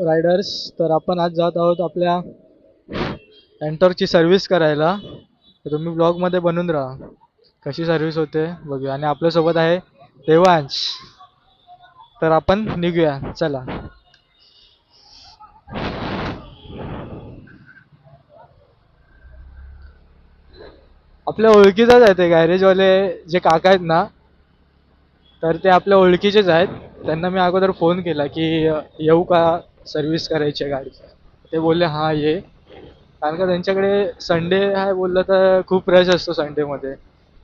Riders. तर आपण आज जात आहोत आपल्या एंटॉर्कची सर्व्हिस करायला. तर तुम्ही ब्लॉगमध्ये बनून राहा, कशी सर्व्हिस होते बघूया. आणि आपल्यासोबत आहे देवांश. तर आपण निघूया, चला. आपल्या ओळखीचाच आहे ते गॅरेजवाले जे काका आहेत ना, तर ते आपल्या ओळखीचेच आहेत. त्यांना मी अगोदर फोन केला की येऊ का सर्व्हिस करायची आहे गाडी. ते बोलले हां ये, कारण का त्यांच्याकडे संडे आहे बोललं तर खूप रश असतो संडेमध्ये.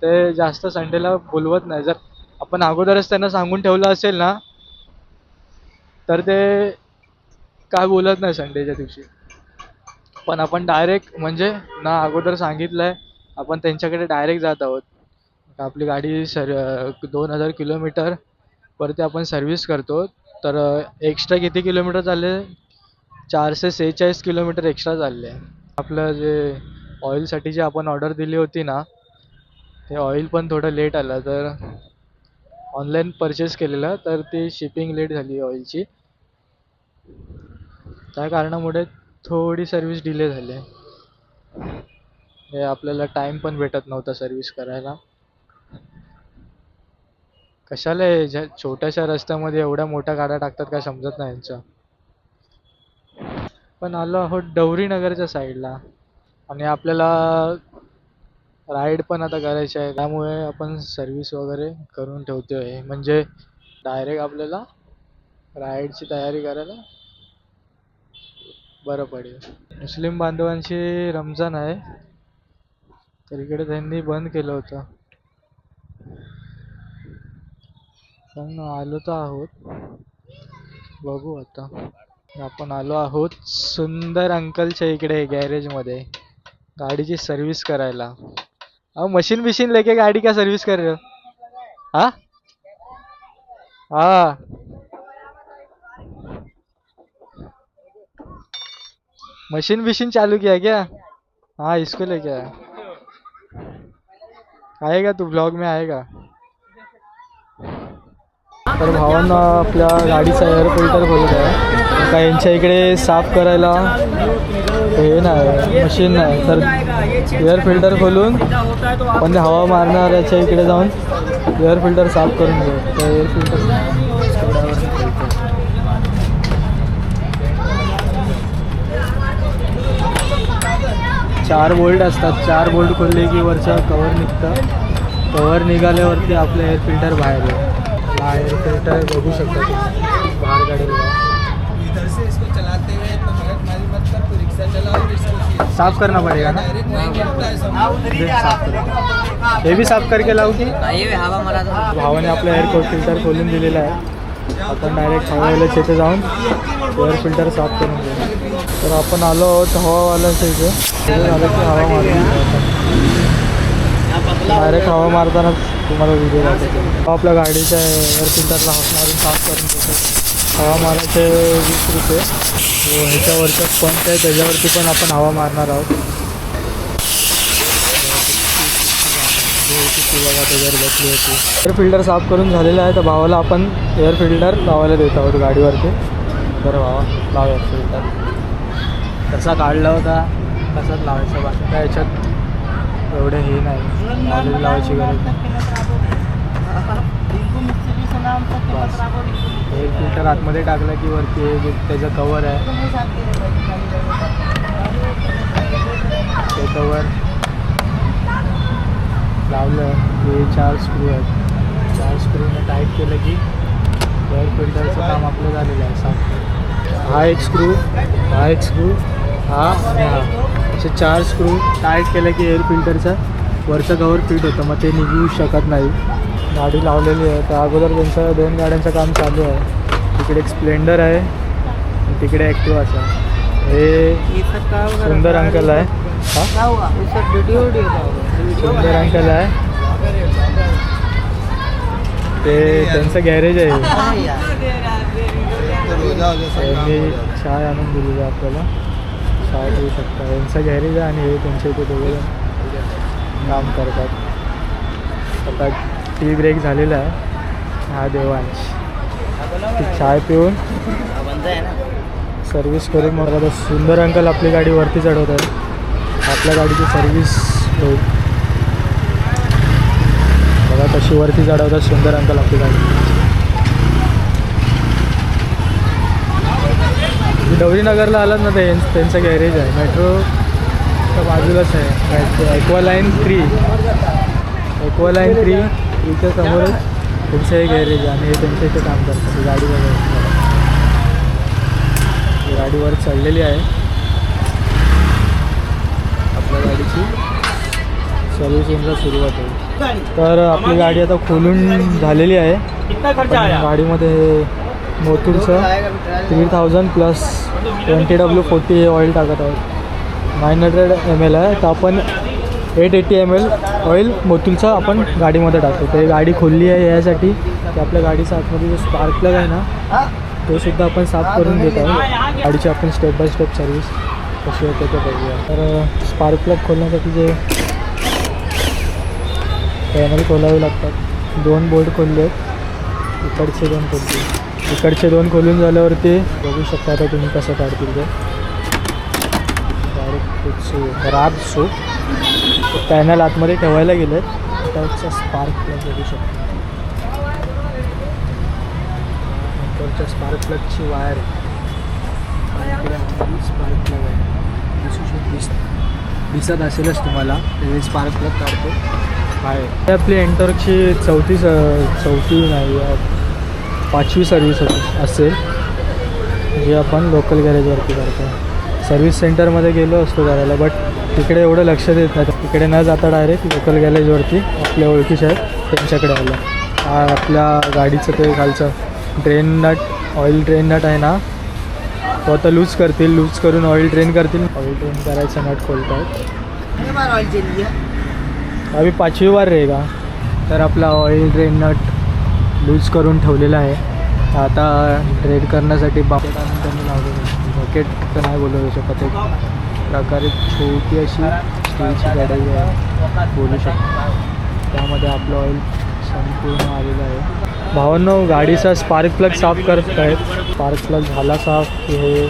ते जास्त संडेला बोलवत नाही. जर आपण अगोदरच त्यांना सांगून ठेवलं असेल ना, तर ते काय बोलत नाही संडेच्या दिवशी. पण आपण डायरेक्ट म्हणजे ना अगोदर सांगितलंय, आपण त्यांच्याकडे डायरेक्ट जात आहोत. आपली गाडी 2000 किलोमीटर वरती आपण सर्व्हिस करतो. तर एक्स्ट्रा किती किलोमीटर चालले, 446 किलोमीटर एक्स्ट्रा चालले. आपलं जे ऑइलसाठी जे आपण ऑर्डर दिली होती ना, ते ऑइल पण थोडं लेट आलं. तर ऑनलाईन परचेस केलेलं, तर ती शिपिंग लेट झाली ऑइलची. त्या कारणामुळे थोडी सर्व्हिस डिले झाली. हे आपल्याला टाइम पण भेटत नव्हता सर्व्हिस करायला. कशाला छोट्याशा रस्त्यामध्ये एवढ्या मोठ्या गाड्या टाकतात काय समजत नाही यांचं. पण आलो आहोत डवरी नगरच्या साईडला, आणि आपल्याला राईड पण आता करायची आहे. त्यामुळे आपण सर्व्हिस वगैरे करून ठेवतोय, म्हणजे डायरेक्ट आपल्याला राईडची तयारी करायला बरं पडेल. मुस्लिम बांधवांची रमजान आहे, तर इकडे त्यांनी बंद केलं होतं. पण आलो तर आहोत, बघू आता. आपण आलो आहोत सुंदर अंकलच्या इकडे गॅरेजमध्ये गाडीची सर्व्हिस करायला. अहो मशीन बिशीन लेके गाडी का सर्व्हिस कर रहे हो? हाँ हाँ, मशीन बिशीन चालू किया क्या? हाँ इसको लेके आया. आएगा तू ब्लॉग में आएगा. तर भावांना आपल्या गाडीचा एअर फिल्टर बोलत आहे का, यांच्या इकडे साफ करायला हे नाही, मशीन नाही. तर एअर फिल्टर खोलून पण ते हवा मारणाऱ्याच्या इकडे जाऊन एअर फिल्टर साफ करून घेऊ. तर एअर फिल्टर 4 बोल्ट असतात. 4 बोल्ट खोलले की वरचं कवर निघतं. कवर निघाल्यावरती आपलं एअर फिल्टर बाहेर येईल. हा एअर फिल्टर बघू शकता तुम्ही बाहेर गाडीला. साफ करना पड़ेगा ना, हे भी साफ करके लावू की. भावाने आपलं एअर फिल्टर खोलून दिलेलं आहे. आपण डायरेक्ट हवावाला तिथे जाऊन एअर फिल्टर साफ करून घेऊ. तर आपण आलो आहोत हवावाल्याच्या इथे. झालं की हवा मारून डायरेक्ट हवा मारतानाच तुम्हाला व्हिडिओ दाखवतो. आपल्या गाडीच्या एअर फिल्टरला हवा मारून साफ करून घेतो. हवा मारायचे 20 रुपये. ह्याच्यावरचं पंच आहे त्याच्यावरती पण आपण हवा मारणार आहोत. त्याच्यावर बसली होती. एअर फिल्टर साफ करून झालेलं आहे. तर भावाला आपण एअर फिल्टर लावायला देत आहोत गाडीवरती. तर भावा लाव एअर फिल्टर. कसा काढला होता तसाच लावायचा, बाकी काय याच्यात एवढे हे नाही, नॉलेज लावायची गरज नाही. एअर फिल्टर आतमध्ये टाकलं की वरती जे त्याचं कवर आहे ते कवर लावलं की 4 स्क्रू आहेत. 4 स्क्रूने टाईट केलं की एअर फिल्टरचं काम आपलं झालेलं आहे साफ. हा एक स्क्रू, हा एक स्क्रू, हा आणि हा, असे 4 स्क्रू टाईट केलं की एअर फिल्टरचं वरचं कवर फिट होतं. मग ते निघू शकत नाही. गाडी लावलेली आहे. तर अगोदर त्यांचं 2 गाड्यांचं काम चालू आहे. तिकडे एक स्प्लेंडर आहे आणि तिकडे ॲक्टिवाचं आहे. हे सुंदर अंकल आहे. हां सुंदर अंकल आहे, ते त्यांचं गॅरेज आहे. त्यांनी चाय आणून दिलेली आहे आपल्याला, चाय पिऊ शकता. यांचं गॅरेज आहे आणि हे त्यांच्या इथे दोघे काम करतात. आता टी ब्रेक झालेला आहे. हा देवांश ती चाय पिऊन सर्व्हिस करून मग आता सुंदर अंकल आपली गाडी वरती चढवत आहे. आपल्या गाडीची सर्व्हिस होईल. बघा कशी वरती चढवतात सुंदर अंकल आपली गाडी. डवरीनगरला आलात ना ते त्यांचं गॅरेज आहे. मेट्रोच्या बाजूलाच आहे. एक्वालाईन 3 इथं समोरच त्यांचं हे गॅरेज आहे आणि हे त्यांच्या इथे काम करतात. गाडी वगैरे गाडीवर चढलेली आहे. आपल्या गाडीची सर्व्हिसिंगला सुरुवात होईल. तर आपली गाडी आता खोलून झालेली आहे. गाडीमध्ये मोतूरचं 3000 प्लस 20W40 हे ऑइल टाकत आहोत. 900 ml आहे. तर आपण 880 ml ऑइल मोतूरचं आपण गाडीमध्ये टाकतो. ते गाडी खोलली आहे यासाठी की आपल्या गाडीचा आतमध्ये जो स्पार्क प्लग आहे ना तो सुद्धा आपण साफ करून घेत आहोत. गाडीची आपण स्टेप बाय स्टेप सर्व्हिस कशी होते ते बघूया. तर स्पार्क प्लग खोलण्यासाठी जे पॅनल खोलावे लागतात. 2 बोल्ट खोलले आहेत. इकडचे 2 खोलले. इकडचे 2 खोलून झाल्यावरती बघू शकता आता तुम्ही कसं काढतील ते. डायरेक्ट खराब सूप पॅनल आतमध्ये ठेवायला गेले. त्याचा स्पार्क प्लग बघू शकतो. नंतरच्या स्पार्क प्लगची वायर स्पार्क प्लग आहे. दिसत असेलच तुम्हाला. हे स्पार्क प्लग काढतो आहे. आपली एंटॉर्कची चौथी नाही 5वी सर्व्हिस असेल जे आपण लोकल गॅरेजवरती करतो. सर्व्हिस सेंटरमध्ये गेलो असतो करायला बट तिकडे एवढं लक्ष देत नाही. तिकडे न जाता डायरेक्ट लोकल गॅरेजवरती आपल्या ओळखीचे आहेत त्यांच्याकडे आलं. आपल्या गाडीचं ते खालचं drain nut oil drain nut आहे ना तो आता लूज करतील. लूज करून ऑइल ड्रेन करतील. ऑइल ड्रेन करायचं नट खोलत आहेत. अभी 5वी बार रहेगा. तर आपला ऑइल ड्रेन नट लूज करून ठेवलेला आहे. आता ड्रेन करण्यासाठी बकेट आणून त्यांनी लावलेलं. बकेट तर नाही बोलू शकत. एक प्रकारे छोटी अशी स्टीलची कढई आहे बोलू शकतो. त्यामध्ये आपलं ऑइल संपूर्ण आलेलं आहे. भावांनो गाडीचा स्पार्क प्लग साफ करत आहेत. स्पार्क प्लग झाला साफ की हे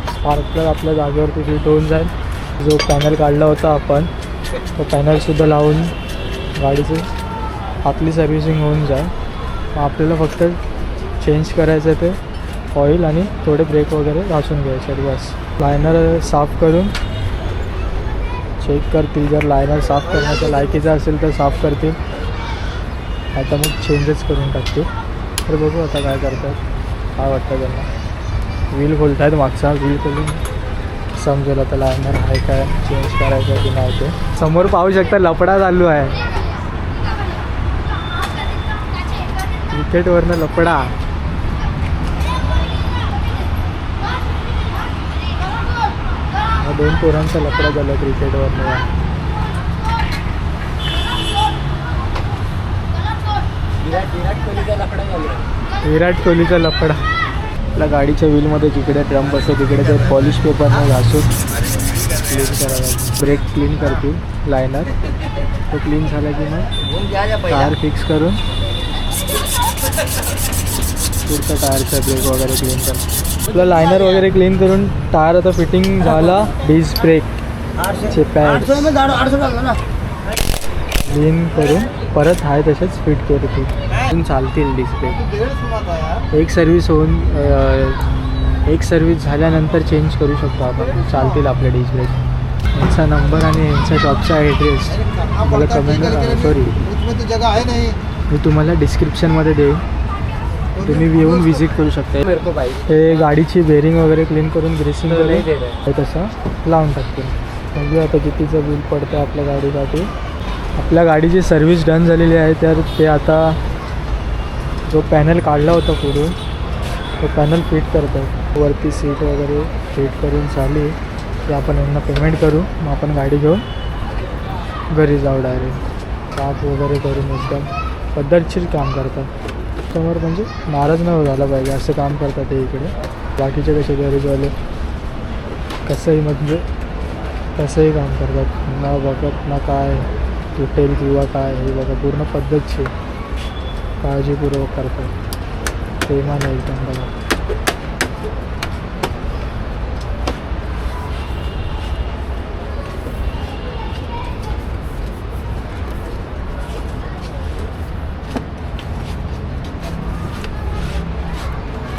स्पार्क प्लग आपल्या जागेवरती फिट होऊन जाईल. जो पॅनल काढला होता आपण तो पॅनलसुद्धा लावून गाडीची आपली सर्व्हिसिंग होऊन जाईल. आपल्याला फक्त चेंज करायचं ते ऑइल आणि थोडे ब्रेक वगैरे घासून घ्यायचे बस. लायनर साफ करून चेक करतील. जर लायनर साफ करण्याच्या लायकीचा असेल तर साफ करतील. आता मग चेंजच करून टाकते. तर बघू आता काय करतात. काय वाटतं त्यांना. व्हील खोलत आहेत. मागचा व्हील खोलून समजेल आता लायनर आहे काय चेंज करायचं की नाही ते. समोर पाहू शकता लफडा चालू आहे. क्रिकेटवरनं लफडा. हा 2 पोरांचा लफडा झाला क्रिकेटवरनं. विराट कोहलीचा लफडा. आपल्या गाडीच्या व्हीलमध्ये जिकडे ड्रम बसतो तिकडे ते पॉलिश पेपरने घासून क्लीन करायला. ब्रेक क्लीन करतील लायनर. तो क्लीन झाला की मग टायर फिक्स करून पुढचा टायरचा ब्रेक वगैरे क्लीन करतो. आपला लायनर वगैरे क्लीन करून टायर आता फिटिंग झाला. डिस्क ब्रेकचे पॅड क्लीन करून परत आहे तसेच फिट करतील. चालतील डिस्क ब्रेक. एक सर्व्हिस झाल्यानंतर चेंज करू शकतो आपण. चालतील आपले डिस्क ब्रेक. यांचा नंबर आणि यांचा शॉपचा ॲड्रेस मला कमेंट मी तुम्हाला डिस्क्रिप्शनमध्ये देईन. तुम्ही येऊन विजिट करू शकता. हे गाडीची बेरिंग वगैरे क्लीन करून ग्रेसिंग करून तसं लावून टाकतील. म्हणजे आता कितीचं बिल पडतं आपल्या गाडीसाठी. आपल्या गाडीची सर्व्हिस डन झालेली आहे. तर ते आता जो पॅनल काढला होता पुढून तो पॅनल फिट करतात. वरती सीट वगैरे फिट करून झाली की आपण यांना पेमेंट करू. मग आपण गाडी घेऊन घरी जाऊ डायरेक्ट. साफ वगैरे करून एकदम पद्धतशीर काम करतात. कस्टमर म्हणजे नाराज नाही झाला पाहिजे असं काम करतात ते इकडे. बाकीचे कसे गॅरेजवाले कसंही म्हणजे कसंही काम करतात. न बघत ना काय तुटेल किंवा काय हे बघा पूर्ण पद्धतशीर काळजीपूर्वक करतात. प्रेमाने एकदम बघा.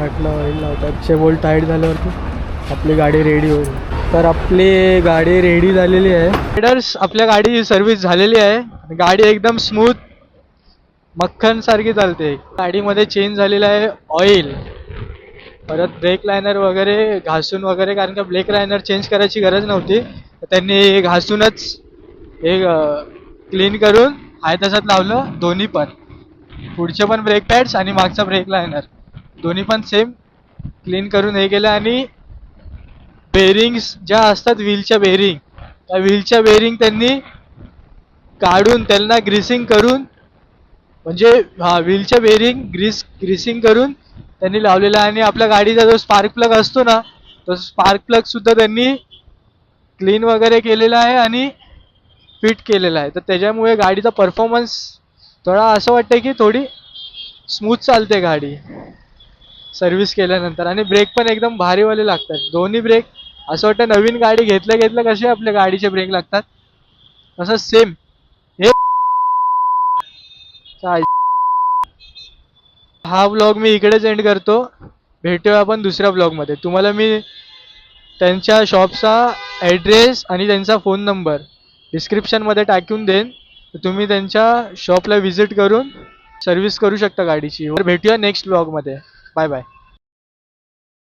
म्हटलं ऑइल लावतात 100 वोल्ट टाईट झाल्यावरती आपली गाडी रेडी होईल. तर आपली गाडी रेडी झालेली आहे. रायडर्स आपल्या गाडी सर्व्हिस झालेली आहे. गाडी एकदम स्मूथ मक्खन सारखी चालते. गाडीमध्ये चेंज झालेलं आहे ऑइल, परत ब्रेक लायनर वगैरे घासून वगैरे, कारण का ब्रेक लायनर चेंज करायची गरज नव्हती, तर त्यांनी घासूनच हे क्लीन करून आहे तसंच लावलं. दोन्ही पण पुढचे पण ब्रेक पॅड्स आणि मागचा ब्रेक लायनर दोन्ही पण सेम क्लीन करून हे केलं. आणि बेरिंग्स ज्या असतात व्हीलच्या बेरिंग, त्या व्हीलच्या बेरिंग त्यांनी काढून त्यांना ग्रीसिंग करून, म्हणजे हा व्हीलच्या बेरिंग ग्रीसिंग करून त्यांनी लावलेला आहे. आणि आपल्या गाडीचा जो स्पार्क प्लग असतो ना, तो स्पार्क प्लग सुद्धा त्यांनी क्लीन वगैरे केलेला आहे आणि फिट केलेला आहे. तर त्याच्यामुळे गाडीचा परफॉर्मन्स थोडा असं वाटतं की थोडी स्मूथ चालते गाडी सर्व्हिस केल्यानंतर. आणि ब्रेक पण एकदम भारीवाले लागतात दोन्ही ब्रेक. असं वाटतं नवीन गाडी घेतल्या कसे आपल्या गाडीचे ब्रेक लागतात तसं सेम हे. हा ब्लॉग मी इकडेच एंड करतो. भेटूया आपण दुसऱ्या ब्लॉगमध्ये. तुम्हाला मी त्यांच्या शॉपचा ॲड्रेस आणि त्यांचा फोन नंबर डिस्क्रिप्शनमध्ये टाकून देईन. तर तुम्ही त्यांच्या शॉपला व्हिजिट करून सर्व्हिस करू शकता गाडीची. भेटूया नेक्स्ट ब्लॉगमध्ये. Bye bye.